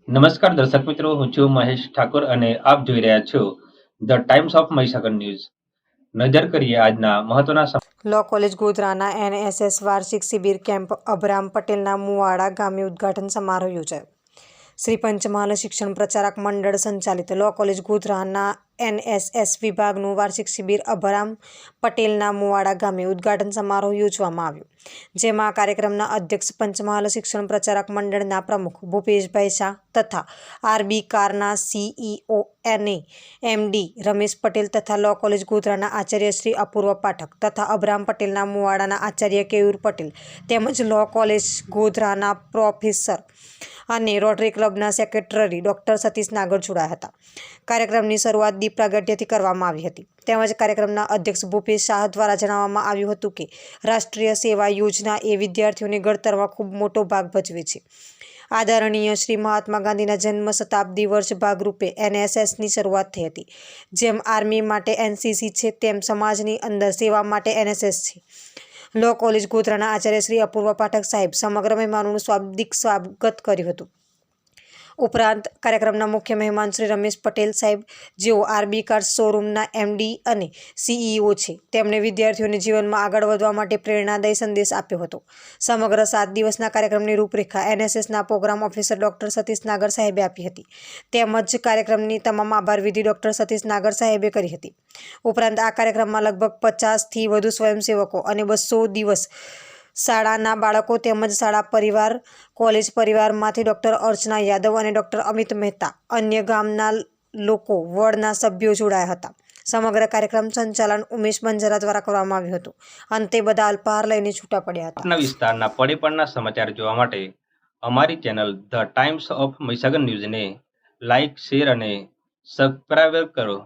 નમસ્કાર દર્શક મિત્રો, હું છું મહેશ ઠાકોર અને આપ જોઈ રહ્યા છો the Times of Mahisagar news. નજર કરીએ આજના મહત્વના લો કોલેજ ગોધરાના એનએસએસ વાર્ષિક શિબિર કેમ્પ અભરામ પટેલના મુવાડા ગામે ઉદ્ઘાટન સમારોહ યોજાયો. શ્રી પંચમહાલ શિક્ષણ પ્રચારક મંડળ સંચાલિત લો કોલેજ ગોધરાના એનએસએસ વિભાગનું વાર્ષિક શિબિર અભરામ પટેલના મુવાડા ગામે ઉદ્ઘાટન સમારોહ યોજવામાં આવ્યો, જેમાં કાર્યક્રમના અધ્યક્ષ પંચમહાલ શિક્ષણ પ્રચારક મંડળના પ્રમુખ ભૂપેશભાઈ શાહ તથા આરબી કારના સીઈઓ અને એમડી રમેશ પટેલ તથા લો કોલેજ ગોધરાના આચાર્ય શ્રી અપૂર્વ પાઠક તથા અભરામ પટેલના મુવાડાના આચાર્ય કેયુર પટેલ તેમજ લો કોલેજ ગોધરાના પ્રોફેસર અને રોટરી ક્લબના સેક્રેટરી ડૉક્ટર સતીશ નાગર જોડાયા હતા. કાર્યક્રમની શરૂઆત દીપ પ્રાગટ્યથી કરવામાં આવી હતી. તેમજ કાર્યક્રમના અધ્યક્ષ ભૂપેશ શાહ દ્વારા જણાવવામાં આવ્યું હતું કે રાષ્ટ્રીય સેવા યોજના એ વિદ્યાર્થીઓને ઘડતરમાં ખૂબ મોટો ભાગ ભજવે છે. આદરણીય શ્રી મહાત્મા ગાંધીના જન્મ શતાબ્દી વર્ષ ભાગરૂપે એનએસએસની શરૂઆત થઈ હતી. જેમ આર્મી માટે એનસીસી છે, તેમ સમાજની અંદર સેવા માટે એનએસએસ છે. લો કોલેજ ગોધરાના આચાર્ય શ્રી અપૂર્વ પાઠક સાહેબ સમગ્ર મહેમાનોનું શાબ્દિક સ્વાગત કર્યું હતું. ઉપરાંત કાર્યક્રમના મુખ્ય મહેમાન શ્રી રમેશ પટેલ સાહેબ, જેઓ આરબી કાર્સ શોરૂમના એમડી અને સીઈઓ છે, તેમણે વિદ્યાર્થીઓને જીવનમાં આગળ વધવા માટે પ્રેરણાદાયી સંદેશ આપ્યો હતો. સમગ્ર 7 દિવસના કાર્યક્રમની રૂપરેખા એનએસએસના પ્રોગ્રામ ઓફિસર ડૉક્ટર સતીશ નાગર સાહેબે આપી હતી. તેમજ કાર્યક્રમની તમામ આભાર વિધિ ડૉક્ટર સતીશ નાગર સાહેબે કરી હતી. ઉપરાંત આ કાર્યક્રમમાં લગભગ 50થી વધુ સ્વયંસેવકો અને 200 દિવસ શાળાના બાળકો તેમજ શાળા પરિવાર, કોલેજ પરિવારમાંથી ડૉક્ટર અર્ચના યાદવ અને ડૉક્ટર અમિત મહેતા, અન્ય ગામના લોકો, વોર્ડના સભ્યો જોડાયા હતા. સમગ્ર કાર્યક્રમ સંચાલન ઉમેશ બંજારા દ્વારા કરવામાં આવ્યું હતું. અંતે બધા અલ્પાહાર લઈને છૂટા પડ્યા હતા. આપના વિસ્તારના પડે સમાચાર જોવા માટે અમારી channel the Times of Mahisagar ન્યૂઝને લાઇક, શેર અને સબસ્ક્રાઇબ કરો.